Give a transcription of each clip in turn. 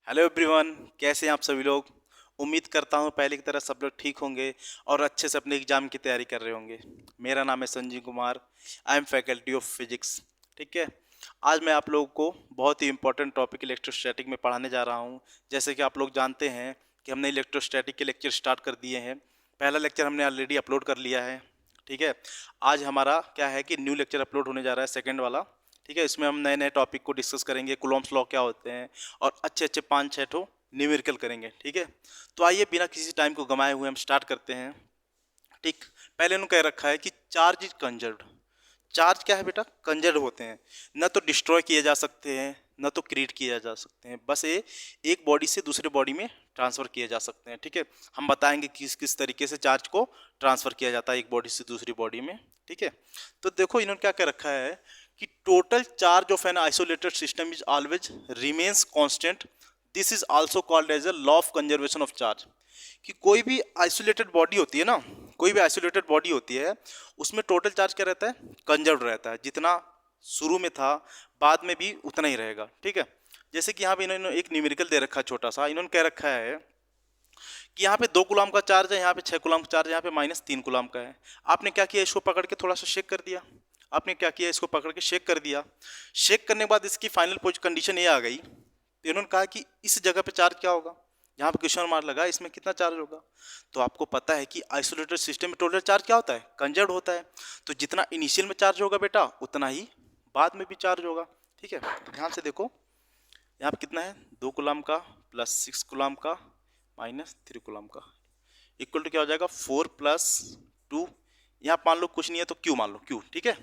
Hello everyone, कैसे हैं आप सभी लोग। उम्मीद करता हूं पहले की तरह सब लोग ठीक होंगे और अच्छे से अपने एग्जाम की तैयारी कर रहे होंगे। मेरा नाम है Sanjeev Kumar. I am faculty of physics. ठीक है। आज मैं आप लोगों को बहुत ही इंपॉर्टेंट टॉपिक इलेक्ट्रोस्टैटिक में पढ़ाने जा रहा हूं। जैसे कि आप लोग जानते हैं कि हमने इलेक्ट्रोस्टैटिक के लेक्चर स्टार्ट कर दिए हैं। पहला लेक्चर हमने ऑलरेडी अपलोड कर लिया है। ठीक है। आज हमारा क्या है कि न्यू लेक्चर अपलोड होने जा रहा है, सेकेंड वाला। ठीक है। इसमें हम नए नए टॉपिक को डिस्कस करेंगे, कूलॉम्स लॉ क्या होते हैं, और अच्छे अच्छे 5-6 ठो न्यूमेरिकल करेंगे। ठीक है। तो आइए बिना किसी टाइम को गंवाए हुए हम स्टार्ट करते हैं। ठीक। पहले उन्होंने कह रखा है कि चार्ज इज कंजर्व्ड। चार्ज क्या है बेटा? कंजर्व होते हैं। न तो डिस्ट्रॉय किए जा सकते हैं, न तो क्रिएट किए जा सकते हैं। बस ये एक बॉडी से दूसरे बॉडी में ट्रांसफ़र किए जा सकते हैं। ठीक है। हम बताएंगे किस किस तरीके से चार्ज को ट्रांसफ़र किया जाता है एक बॉडी से दूसरी बॉडी में। ठीक है। तो देखो इन्होंने क्या कह रखा है कि total charge of an isolated system is always remains constant. This is also called as a law of conservation of charge. कि कोई भी आइसोलेटेड बॉडी होती है ना, कोई भी आइसोलेटेड बॉडी होती है, उसमें टोटल चार्ज क्या रहता है? कंजर्व रहता है। जितना शुरू में था बाद में भी उतना ही रहेगा। ठीक है। जैसे कि यहाँ पे इन्होंने एक न्यूमेरिकल दे रखा है छोटा सा। इन्होंने कह रखा है कि यहाँ पे 2 कूलम का चार्ज है, यहाँ पे 6 कूलम का चार्ज है, यहाँ पे -3 कूलम का है। आपने क्या किया? इसको पकड़ के थोड़ा सा शेक कर दिया। आपने क्या किया? इसको पकड़ के शेक कर दिया। शेक करने के बाद इसकी फाइनल कंडीशन ये आ गई। तो इन्होंने कहा कि इस जगह पे चार्ज क्या होगा? यहाँ पे क्वेश्चन मार्क लगा, इसमें कितना चार्ज होगा? तो आपको पता है कि आइसोलेटेड सिस्टम में टोटल चार्ज क्या होता है? कंजर्व्ड होता है। तो जितना इनिशियल में चार्ज होगा बेटा, उतना ही बाद में भी चार्ज होगा। ठीक है। तो ध्यान से देखो, यहाँ पे कितना है? 2 कूलम का प्लस 6 कूलम का माइनस 3 कूलम का इक्वल टू क्या हो जाएगा? 4 प्लस 2। यहाँ मान लो कुछ नहीं है तो क्यू मान लो, क्यू। ठीक है।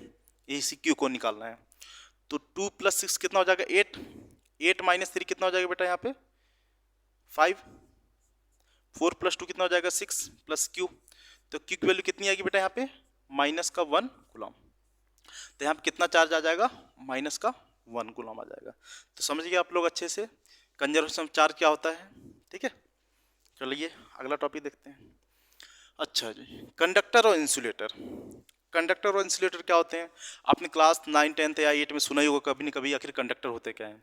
इसी क्यू को निकालना है। तो 2 प्लस 6 कितना हो जाएगा? 8। 8 माइनस 3 कितना हो जाएगा बेटा? यहाँ पे 5। 4 प्लस 2 कितना हो जाएगा? 6 प्लस क्यू। तो क्यू की वैल्यू कितनी आएगी बेटा? यहाँ पे माइनस का 1 कूलम। तो यहाँ पे कितना चार्ज आ जाएगा? माइनस का 1 कूलम आ जाएगा। तो समझिए आप लोग अच्छे से कंजर्वेशन चार्ज क्या होता है। ठीक है। चलिए अगला टॉपिक देखते हैं। अच्छा जी, कंडक्टर और इंसुलेटर। कंडक्टर और इंसुलेटर क्या होते हैं? आपने क्लास 9, 10 या 8 में सुना ही होगा कभी न कभी। आखिर कंडक्टर होते क्या हैं?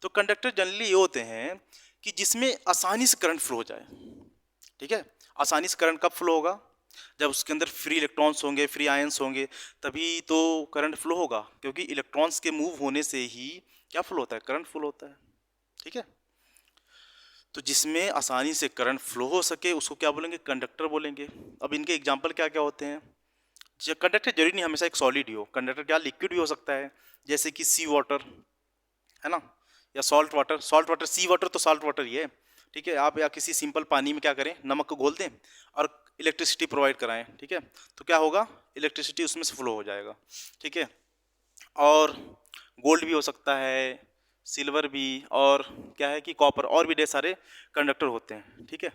तो कंडक्टर जनरली ये होते हैं कि जिसमें आसानी से करंट फ्लो हो जाए। ठीक है। आसानी से करंट कब फ्लो होगा? जब उसके अंदर फ्री इलेक्ट्रॉन्स होंगे, फ्री आयंस होंगे, तभी तो करंट फ्लो होगा। क्योंकि इलेक्ट्रॉन्स के मूव होने से ही क्या फ्लो होता है? करंट फ्लो होता है। ठीक है। तो जिसमें आसानी से करंट फ्लो हो सके उसको क्या बोलेंगे? कंडक्टर बोलेंगे। अब इनके एग्जाम्पल क्या क्या होते हैं? कंडक्टर जरूरी नहीं हमेशा एक सॉलिड ही हो। कंडक्टर क्या लिक्विड भी हो सकता है, जैसे कि सी वाटर, है ना, या सॉल्ट वाटर। सॉल्ट वाटर, सी वाटर तो सॉल्ट वाटर ही है। ठीक है। आप या किसी सिंपल पानी में क्या करें? नमक को घोल दें और इलेक्ट्रिसिटी प्रोवाइड कराएं। ठीक है। तो क्या होगा? इलेक्ट्रिसिटी उसमें से फ्लो हो जाएगा। ठीक है। और गोल्ड भी हो सकता है, सिल्वर भी, और क्या है कि कॉपर, और भी ढेर सारे कंडक्टर होते हैं। ठीक है।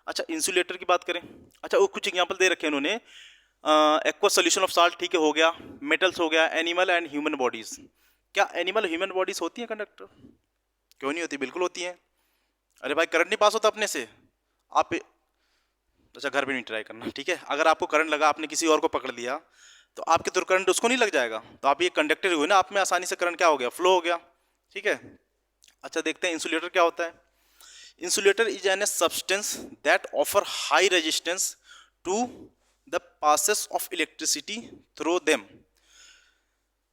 अच्छा, इंसुलेटर की बात करें। अच्छा, वो कुछ एग्जांपल दे रखे हैं उन्होंने। एक्वा सोल्यूशन ऑफ साल्ट, ठीक है, हो गया। मेटल्स हो गया। Animal and human bodies. क्या एनिमल ह्यूमन बॉडीज होती हैं कंडक्टर? क्यों नहीं होती? बिल्कुल होती हैं। अरे भाई, करंट नहीं पास होता अपने से। आप अच्छा, घर पे नहीं ट्राई करना। ठीक है। अगर आपको करंट लगा, आपने किसी और को पकड़ लिया, तो आपके तो करंट उसको नहीं लग जाएगा। तो आप ये कंडक्टर हुए ना, आप में आसानी से करंट क्या हो गया? फ्लो हो गया। ठीक है। अच्छा, देखते हैं इंसुलेटर क्या होता है। Insulator is an a substance that offer high resistance to the passes of electricity through them.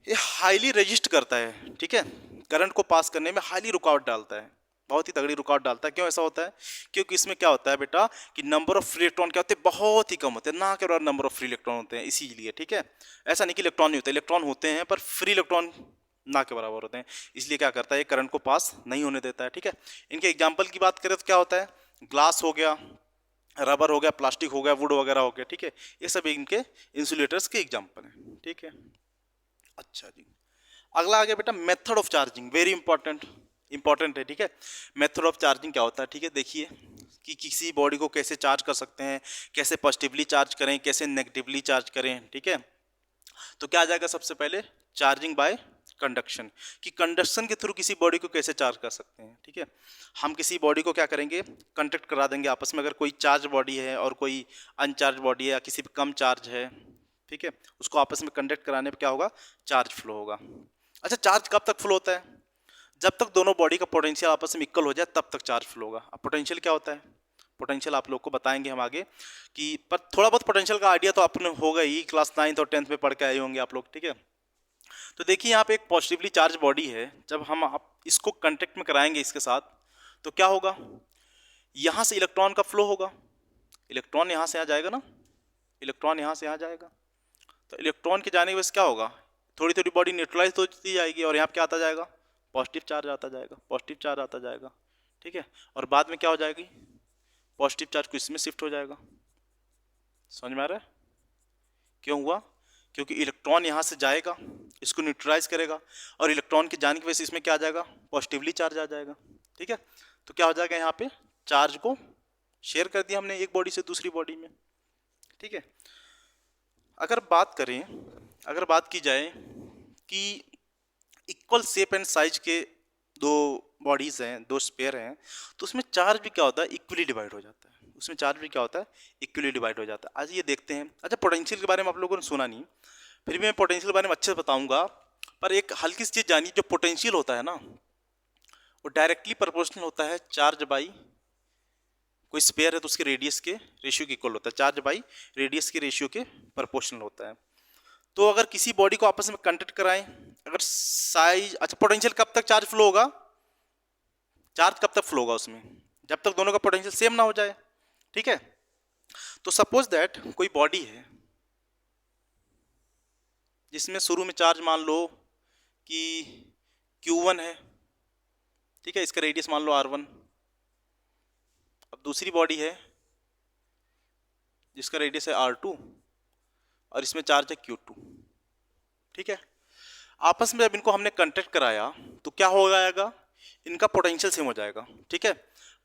ये हाईली रेजिस्ट करता है। ठीक है। करंट को पास करने में हाईली रुकावट डालता है, बहुत ही तगड़ी रुकावट डालता है। क्यों ऐसा होता है? क्योंकि इसमें क्या होता है बेटा कि नंबर ऑफ फ्री इलेक्ट्रॉन क्या होते हैं? बहुत ही कम होते हैं, ना के बराबर नंबर ऑफ फ्री इलेक्ट्रॉन होते हैं, इसीलिए। ठीक है। ऐसा नहीं कि इलेक्ट्रॉन नहीं होते, इलेक्ट्रॉन होते हैं, पर फ्री इलेक्ट्रॉन ना के बराबर होते हैं। इसलिए क्या करता है? करंट को पास नहीं होने देता है। ठीक है। इनके एग्जाम्पल की बात करें तो क्या होता है? ग्लास हो गया, रबर हो गया, प्लास्टिक हो गया, वुड वगैरह हो गया। ठीक है। ये सब इनके इंसुलेटर्स के एग्जाम्पल हैं। ठीक है। अच्छा जी, अगला आ गया बेटा method of charging. Very important है। ठीक है। मेथड ऑफ चार्जिंग क्या होता है? ठीक है, देखिए कि किसी बॉडी को कैसे चार्ज कर सकते हैं, कैसे पॉजिटिवली चार्ज करें, कैसे नेगेटिवली चार्ज करें। ठीक है। तो क्या आ जाएगा? सबसे पहले चार्जिंग बाय कंडक्शन, कि कंडक्शन के थ्रू किसी बॉडी को कैसे चार्ज कर सकते हैं। ठीक है। हम किसी बॉडी को क्या करेंगे? कंडक्ट करा देंगे आपस में। अगर कोई चार्ज बॉडी है और कोई अनचार्ज बॉडी है या किसी पे कम चार्ज है, ठीक है, उसको आपस में कंडक्ट कराने पे क्या होगा? चार्ज फ्लो होगा। अच्छा, चार्ज कब तक फ्लो होता है? जब तक दोनों बॉडी का पोटेंशियल आपस में इक्वल हो जाए तब तक चार्ज फ्लो होगा। अब पोटेंशियल क्या होता है, पोटेंशियल आप लोग को बताएंगे हम आगे कि, पर थोड़ा बहुत पोटेंशियल का आइडिया तो आपने होगा ही, क्लास 9th और 10th में पढ़ के आए होंगे आप लोग, ठीक है। तो देखिए यहाँ पे एक पॉजिटिवली चार्ज बॉडी है, जब हम आप इसको कांटेक्ट में कराएंगे इसके साथ तो क्या होगा, यहाँ से इलेक्ट्रॉन का फ्लो होगा, इलेक्ट्रॉन यहाँ से आ जाएगा ना, इलेक्ट्रॉन यहाँ से आ जाएगा, तो इलेक्ट्रॉन के जाने की वजह से क्या होगा, थोड़ी थोड़ी बॉडी न्यूट्रलाइज होती जाएगी और यहाँ क्या आता जाएगा, पॉजिटिव चार्ज आता जाएगा, पॉजिटिव चार्ज आता जाएगा, ठीक है। और बाद में क्या हो जाएगी, पॉजिटिव चार्ज को इसमें शिफ्ट हो जाएगा। समझ में आ रहा है क्यों हुआ, क्योंकि इलेक्ट्रॉन यहाँ से जाएगा, इसको न्यूट्रलाइज करेगा और इलेक्ट्रॉन के जाने की वजह से इसमें क्या आ जाएगा, पॉजिटिवली चार्ज आ जाएगा, ठीक है। तो क्या हो जाएगा, यहाँ पे चार्ज को शेयर कर दिया हमने एक बॉडी से दूसरी बॉडी में, ठीक है। अगर बात करें, अगर बात की जाए कि इक्वल शेप एंड साइज के दो बॉडीज हैं, दो स्पेयर हैं, तो उसमें चार्ज भी क्या होता है, इक्वली डिवाइड हो जाता है, उसमें चार्ज भी क्या होता है, इक्वली डिवाइड हो जाता है। आज ये देखते हैं। अच्छा, पोटेंशियल के बारे में आप लोगों ने सुना नहीं, फिर भी मैं पोटेंशियल के बारे में अच्छे से बताऊंगा, पर एक हल्की सी चीज़ जानिए, जो पोटेंशियल होता है ना वो डायरेक्टली प्रोपोर्शनल होता है चार्ज बाई, कोई स्पेयर है तो उसके रेडियस के रेशियो के इक्वल होता है, चार्ज बाई रेडियस के रेशियो के प्रोपोर्शनल होता है। तो अगर किसी बॉडी को आपस में कांटेक्ट कराएं, अगर साइज, अच्छा पोटेंशियल कब तक चार्ज फ्लो होगा, चार्ज कब तक फ्लो होगा उसमें, जब तक दोनों का पोटेंशियल सेम ना हो जाए, ठीक है। तो सपोज दैट कोई बॉडी है जिसमें शुरू में चार्ज मान लो कि Q1 है, ठीक है, इसका रेडियस मान लो R1। अब दूसरी बॉडी है जिसका रेडियस है R2 और इसमें चार्ज है Q2, ठीक है। आपस में जब इनको हमने कांटेक्ट कराया तो क्या हो जाएगा, इनका पोटेंशियल सेम हो जाएगा, ठीक है।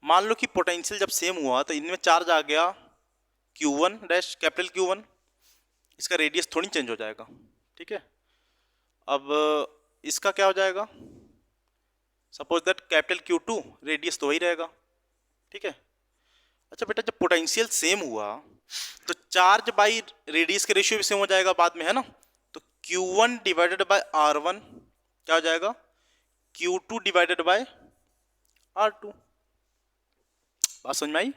मान लो कि पोटेंशियल जब सेम हुआ तो इनमें चार्ज आ गया Q1 डैश कैपिटल Q1, इसका रेडियस थोड़ी चेंज हो जाएगा, ठीक है। अब इसका क्या हो जाएगा, suppose that capital Q2, radius तो वही रहेगा, ठीक है। अच्छा बेटा, जब पोटेंशियल सेम हुआ तो चार्ज बाई रेडियस के रेशियो भी सेम हो जाएगा बाद में, है ना। तो Q1 डिवाइडेड बाय R1 क्या हो जाएगा, Q2 डिवाइडेड बाय R2। बात समझ में आई,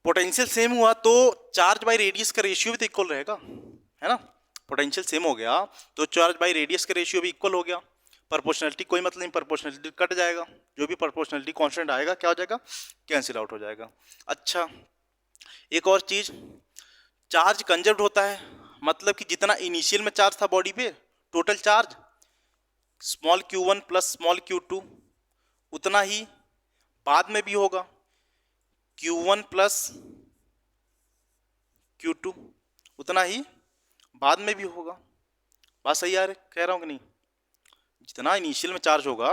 पोटेंशियल सेम हुआ तो चार्ज बाई रेडियस का रेशियो भी तो इक्वल रहेगा, है ना। पोटेंशियल सेम हो गया तो चार्ज बाई रेडियस का रेशियो भी इक्वल हो गया। प्रोपोर्शनलिटी कोई मतलब नहीं, प्रोपोर्शनलिटी कट जाएगा, जो भी प्रोपोर्शनलिटी कांस्टेंट आएगा क्या हो जाएगा, कैंसिल आउट हो जाएगा। अच्छा, एक और चीज, चार्ज कंजर्व्ड होता है, मतलब कि जितना इनिशियल में चार्ज था बॉडी पे, total charge small Q1 plus small Q2 उतना ही बाद में भी होगा, Q1 प्लस Q2 उतना ही बाद में भी होगा। बात सही आ रही कह रहा हूँ कि नहीं, जितना इनिशियल में चार्ज होगा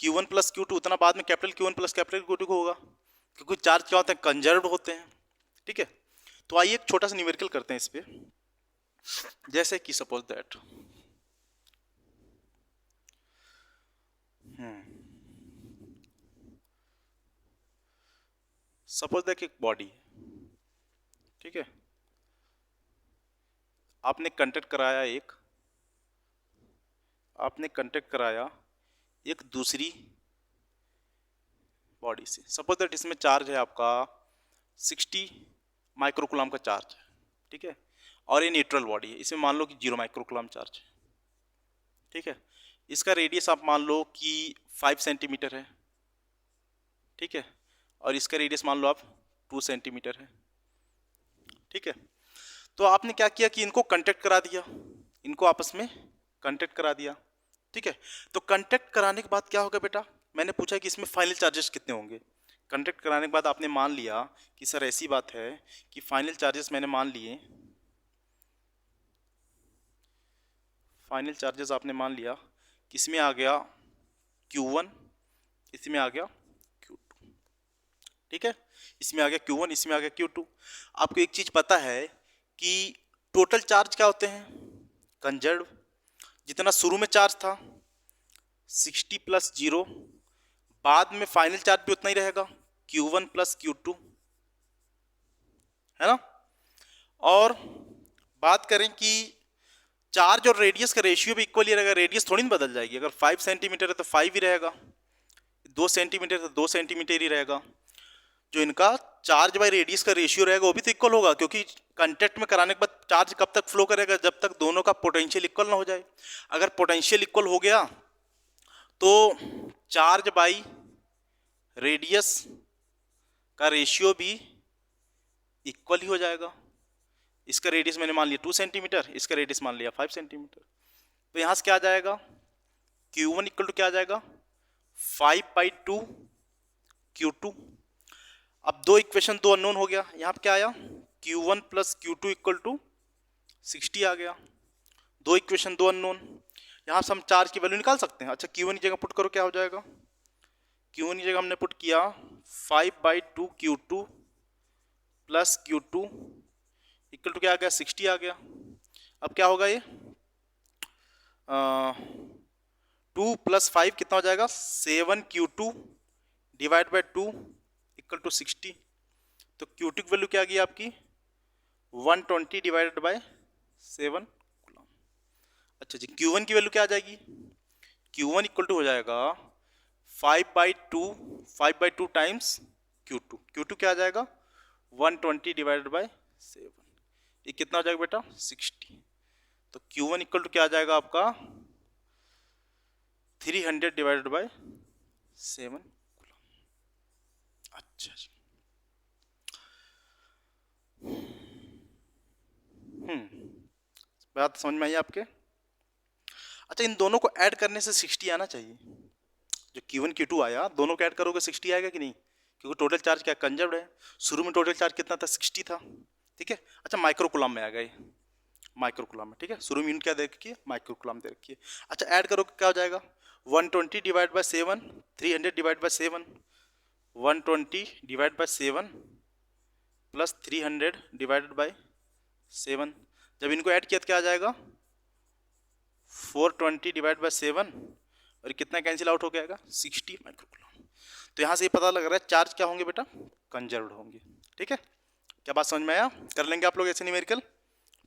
Q1 प्लस Q2 उतना बाद में capital Q1 plus capital Q2 को होगा, क्योंकि चार्ज क्या होते हैं, कंजर्व्ड होते हैं, ठीक है। तो आइए एक छोटा सा न्यूमेरिकल करते हैं इस पे, जैसे कि सपोज दैट एक बॉडी, ठीक है, आपने कांटेक्ट कराया एक दूसरी बॉडी से। सपोज दैट इसमें चार्ज है आपका 60 माइक्रोकुलम का चार्ज है, ठीक है, और ये न्यूट्रल बॉडी है, इसमें मान लो कि 0 माइक्रोकुलम चार्ज है, ठीक है। इसका रेडियस आप मान लो कि 5 सेंटीमीटर है, ठीक है, और इसका रेडियस मान लो आप 2 सेंटीमीटर है, ठीक है। तो आपने क्या किया कि इनको कांटेक्ट करा दिया, इनको आपस में कांटेक्ट करा दिया, ठीक है। तो कांटेक्ट कराने के बाद क्या होगा बेटा, मैंने पूछा कि इसमें फाइनल चार्जेस कितने होंगे। कांटेक्ट कराने के बाद आपने मान लिया कि सर ऐसी बात है कि फाइनल चार्जेस मैंने मान लिए, फाइनल चार्जेस आपने मान लिया कि इसमें आ गया Q1, इसमें आ गया Q2, ठीक है, इसमें आ गया Q1, इसमें आ गया Q2। आपको एक चीज पता है कि टोटल चार्ज क्या होते हैं, कंजर्व, जितना शुरू में चार्ज था 60 प्लस 0, बाद में फाइनल चार्ज भी उतना ही रहेगा Q1 प्लस Q2, है ना। और बात करें कि चार्ज और रेडियस का रेशियो भी इक्वल ही रहेगा, रेडियस थोड़ी ना बदल जाएगी। अगर 5 सेंटीमीटर है तो 5 ही रहेगा, 2 सेंटीमीटर तो 2 सेंटीमीटर ही रहेगा। जो इनका चार्ज बाय रेडियस का रेशियो रहेगा वो भी तो इक्वल होगा, क्योंकि कांटेक्ट में कराने के बाद चार्ज कब तक फ्लो करेगा, जब तक दोनों का पोटेंशियल इक्वल ना हो जाए। अगर पोटेंशियल इक्वल हो गया तो चार्ज बाय रेडियस का रेशियो भी इक्वल ही हो जाएगा। इसका रेडियस मैंने मान लिया 2 सेंटीमीटर, इसका रेडियस मान लिया 5 सेंटीमीटर। तो यहाँ से क्या आ जाएगा, Q1 इक्वल टू क्या आ जाएगा, 5/2 Q2। अब दो इक्वेशन, दो अननोन हो गया, यहाँ पे क्या आया, Q1 plus Q2 equal to 60 आ गया। दो इक्वेशन दो अननोन, यहाँ से हम चार्ज की वैल्यू निकाल सकते हैं। अच्छा Q1 की जगह पुट करो, क्या हो जाएगा, Q1 की जगह हमने पुट किया 5/2 Q2 plus Q2 equal to क्या आ गया, 60 आ गया। अब क्या होगा ये 2 प्लस 5 कितना हो जाएगा, 7 Q2 divide by 2 equal to 60। तो Q2 की वैल्यू क्या आ गई आपकी 120 डिवाइडेड बाय 7 कूलम। अच्छा जी, Q1 की वैल्यू क्या आ जाएगी, Q1 इक्वल टू हो जाएगा 5/2 टाइम्स Q2। Q2 क्या आ जाएगा 120 डिवाइडेड बाय 7, ये कितना हो जाएगा बेटा 60। तो Q1 इक्वल टू क्या आ जाएगा आपका 300 डिवाइडेड बाय 7 कूलम। अच्छा जी, बात समझ में आई आपके। अच्छा, इन दोनों को ऐड करने से 60 आना चाहिए। जो Q1 Q2 आया, दोनों को ऐड करोगे 60 आएगा कि नहीं, क्योंकि टोटल चार्ज क्या कंजर्व्ड है। शुरू में टोटल चार्ज कितना था 60 था, ठीक है। अच्छा माइक्रो कूलम में आ गए, माइक्रो कूलम में, ठीक है। शुरू में यूनिट क्या दे रखी है, माइक्रो कूलम दे रखी है। अच्छा ऐड करोगे क्या हो जाएगा 120 divide by 7, 300 divide by 7, 120 divide by 7 plus 300 divided by 7। जब इनको ऐड किया तो क्या आ जाएगा 420 डिवाइड बाय 7 और कितना कैंसिल आउट हो गया 60 माइक्रोकूलम। तो यहाँ से ये पता लग रहा है चार्ज क्या होंगे बेटा, कंजर्व्ड होंगे, ठीक है। क्या बात समझ में आया, कर लेंगे आप लोग ऐसे न्यूमेरिकल,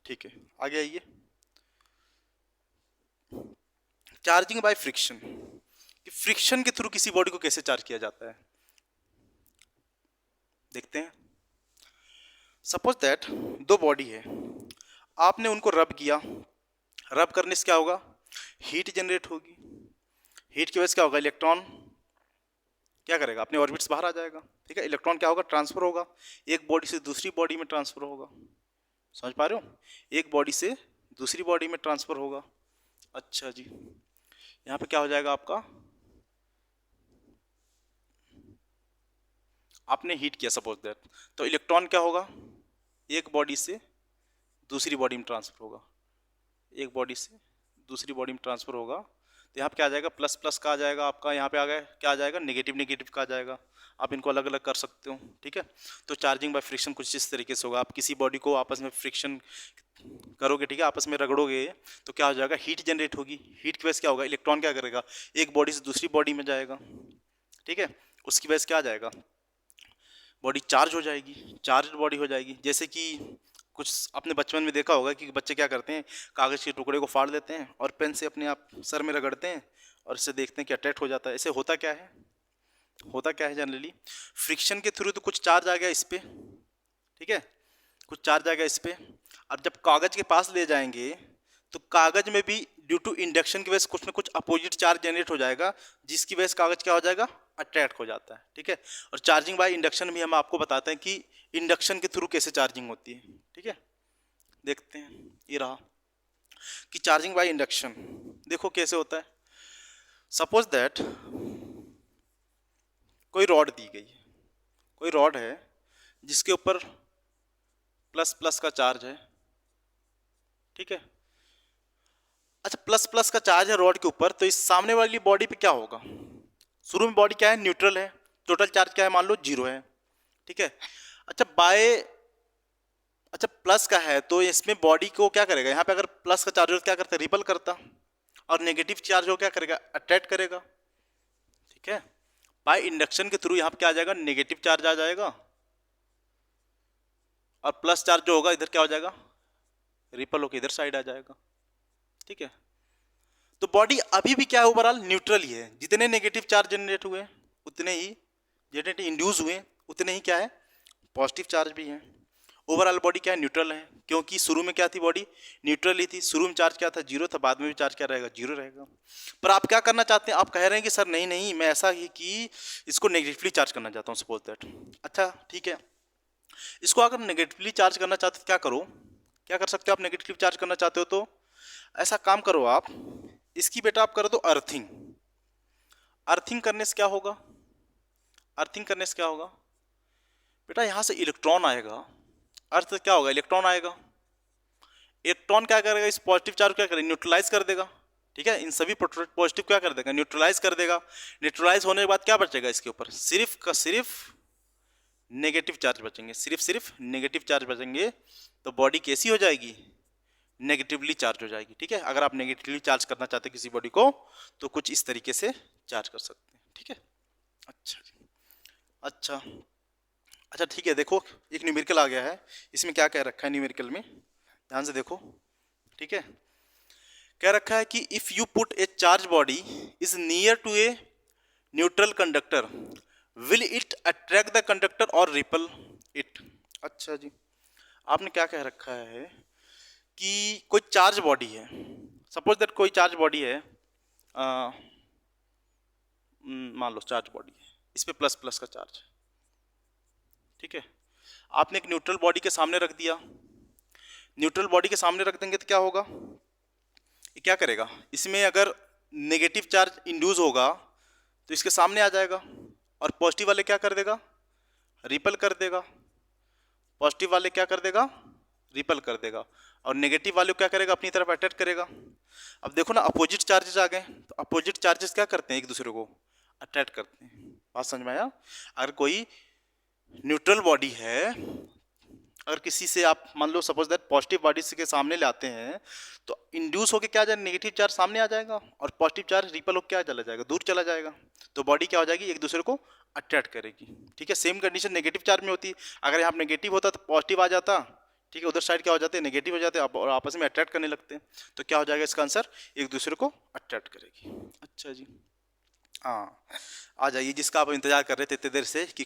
ठीक है। आगे आइए, चार्जिंग बाय फ्रिक्शन, कि फ्रिक्शन के थ्रू किसी बॉडी को कैसे चार्ज किया जाता है, देखते हैं। सपोज दैट दो बॉडी है, आपने उनको रब किया, रब करने से क्या होगा, हीट जनरेट होगी। हीट की वजह से क्या होगा, इलेक्ट्रॉन क्या करेगा, अपने ऑर्बिट से बाहर आ जाएगा, ठीक है। इलेक्ट्रॉन क्या होगा, ट्रांसफर होगा, एक बॉडी से दूसरी बॉडी में ट्रांसफर होगा। समझ पा रहे हो, एक बॉडी से दूसरी बॉडी में ट्रांसफर होगा। अच्छा जी, यहाँ पे क्या हो जाएगा आपका, आपने हीट किया सपोज दैट, तो इलेक्ट्रॉन क्या होगा, एक बॉडी से दूसरी बॉडी में ट्रांसफर होगा, एक बॉडी से दूसरी बॉडी में ट्रांसफर होगा। तो यहाँ पे क्या आ जाएगा, प्लस प्लस का आ जाएगा आपका, यहाँ पे आ गया क्या आ जाएगा, नेगेटिव नेगेटिव का आ जाएगा। आप इनको अलग अलग कर सकते हो, ठीक है। तो चार्जिंग बाय फ्रिक्शन कुछ इस तरीके से होगा, आप किसी बॉडी को आपस में फ्रिक्शन करोगे, ठीक है, आपस में रगड़ोगे तो क्या हो जाएगा, हीट जनरेट होगी। हीट की वजह से क्या होगा, इलेक्ट्रॉन क्या करेगा, एक बॉडी से दूसरी बॉडी में जाएगा, ठीक है। उसकी वजह से क्या आ जाएगा, बॉडी चार्ज हो जाएगी, चार्ज बॉडी हो जाएगी। जैसे कि कुछ अपने बचपन में देखा होगा कि बच्चे क्या करते हैं, कागज़ के टुकड़े को फाड़ लेते हैं और पेन से अपने आप सर में रगड़ते हैं और इससे देखते हैं कि अट्रैक्ट हो जाता है। ऐसे होता क्या है, होता क्या है जनरली, फ्रिक्शन के थ्रू तो कुछ चार्ज आ गया इस पर, ठीक है, कुछ चार्ज आ गया इस पर। अब जब कागज़ के पास ले जाएंगे तो कागज़ में भी ड्यू टू इंडक्शन की वजह से कुछ ना कुछ अपोजिट चार्ज जनरेट हो जाएगा, जिसकी वजह से कागज़ क्या हो जाएगा, अट्रैक्ट हो जाता है, ठीक है। और चार्जिंग बाय इंडक्शन भी हम आपको बताते हैं कि इंडक्शन के थ्रू कैसे चार्जिंग होती है, ठीक है। देखते हैं, ये रहा कि चार्जिंग बाय इंडक्शन देखो कैसे होता है। सपोज दैट कोई रॉड दी गई है, कोई रॉड है जिसके ऊपर प्लस प्लस का चार्ज है, ठीक है। अच्छा प्लस प्लस का चार्ज है रॉड के ऊपर, तो इस सामने वाली बॉडी पे क्या होगा, शुरू में बॉडी क्या है, न्यूट्रल है, टोटल चार्ज क्या है, मान लो 0 है, ठीक है। अच्छा प्लस का है तो इसमें बॉडी को क्या करेगा, यहाँ पे अगर प्लस का चार्ज हो क्या करता है, रिपल करता, और नेगेटिव चार्ज हो क्या करेगा, अट्रैक्ट करेगा, ठीक है। बाय इंडक्शन के थ्रू यहाँ पे क्या आ जाएगा, नेगेटिव चार्ज आ जाएगा, और प्लस चार्ज जो होगा इधर क्या हो जाएगा, रिपल होकर इधर साइड आ जाएगा, ठीक है। तो बॉडी अभी भी क्या है, ओवरऑल न्यूट्रल ही है। जितने नेगेटिव चार्ज जनरेट हुए उतने ही जनरेट इंड्यूस हुए, उतने ही क्या है, पॉजिटिव चार्ज भी है। ओवरऑल बॉडी क्या है, न्यूट्रल है, क्योंकि शुरू में क्या थी, बॉडी न्यूट्रल ही थी। शुरू में चार्ज क्या था, जीरो था, बाद में भी चार्ज क्या रहेगा, जीरो रहेगा। पर आप क्या करना चाहते हैं, आप कह रहे हैं कि सर नहीं नहीं, मैं ऐसा ही कि इसको नेगेटिवली चार्ज करना चाहता हूँ, सपोज दैट। अच्छा ठीक है, इसको अगर नेगेटिवली चार्ज करना चाहते हो क्या करो, क्या कर सकते हो आप, नेगेटिवली चार्ज करना चाहते हो तो ऐसा काम करो आप, इसकी बेटा आप कर दो अर्थिंग। अर्थिंग करने से क्या होगा, अर्थिंग करने से क्या होगा बेटा, यहां से इलेक्ट्रॉन आएगा, अर्थ क्या होगा, इलेक्ट्रॉन आएगा। इलेक्ट्रॉन क्या करेगा, इस पॉजिटिव चार्ज क्या करेगा, न्यूट्रलाइज कर देगा। ठीक है, इन सभी पॉजिटिव क्या कर देगा, न्यूट्रलाइज कर देगा। न्यूट्रलाइज होने के बाद क्या बचेगा इसके ऊपर, सिर्फ का सिर्फ नेगेटिव चार्ज बचेंगे, सिर्फ नेगेटिव चार्ज बचेंगे। तो बॉडी कैसी हो जाएगी, नेगेटिवली चार्ज हो जाएगी। ठीक है, अगर आप नेगेटिवली चार्ज करना चाहते हैं किसी बॉडी को तो कुछ इस तरीके से चार्ज कर सकते हैं। ठीक है, अच्छा जी, अच्छा अच्छा ठीक है। देखो एक न्यूमेरिकल आ गया है, इसमें क्या कह रखा है न्यूमेरिकल में, ध्यान से देखो। ठीक है, कह रखा है कि if you put a charge body is near to a neutral conductor will it attract the conductor और रिपल इट। अच्छा जी, आपने क्या कह रखा है कि कोई चार्ज बॉडी है, सपोज दैट कोई चार्ज बॉडी है, मान लो चार्ज बॉडी है, इस पे प्लस प्लस का चार्ज है। ठीक है, आपने एक न्यूट्रल बॉडी के सामने रख दिया। न्यूट्रल बॉडी के सामने रख देंगे तो क्या होगा, ये क्या करेगा, इसमें अगर नेगेटिव चार्ज इंड्यूस होगा तो इसके सामने आ जाएगा, और पॉजिटिव वाले क्या कर देगा, रिपल कर देगा। पॉजिटिव वाले क्या कर देगा, रिपल कर देगा, और नेगेटिव वाले क्या करेगा, अपनी तरफ अट्रैक्ट करेगा। अब देखो ना, अपोजिट चार्जेस आ गए, तो अपोजिट चार्जेस क्या करते हैं, एक दूसरे को अट्रैक्ट करते हैं। बात समझ में आया। अगर कोई न्यूट्रल बॉडी है, अगर किसी से आप मान लो सपोज दैट पॉजिटिव बॉडी के सामने लाते हैं तो इंड्यूस होकर क्या आ जाएगा, नेगेटिव चार्ज सामने आ जाएगा, और पॉजिटिव चार्ज रिपल होकर क्या चला जाएगा, दूर चला जाएगा। तो बॉडी क्या हो जाएगी, एक दूसरे को अट्रैक्ट करेगी। ठीक है, सेम कंडीशन नेगेटिव चार्ज में होती है। अगर यहाँ नेगेटिव होता तो पॉजिटिव आ जाता, ठीक है, उधर साइड क्या हो जाते हैं, नेगेटिव हो जाते हैं और आपस में अट्रैक्ट करने लगते हैं। तो क्या हो जाएगा इसका आंसर, एक दूसरे को अट्रैक्ट करेगी। अच्छा जी, हाँ आ जाइए, जिसका आप इंतजार कर रहे थे इतने देर से कि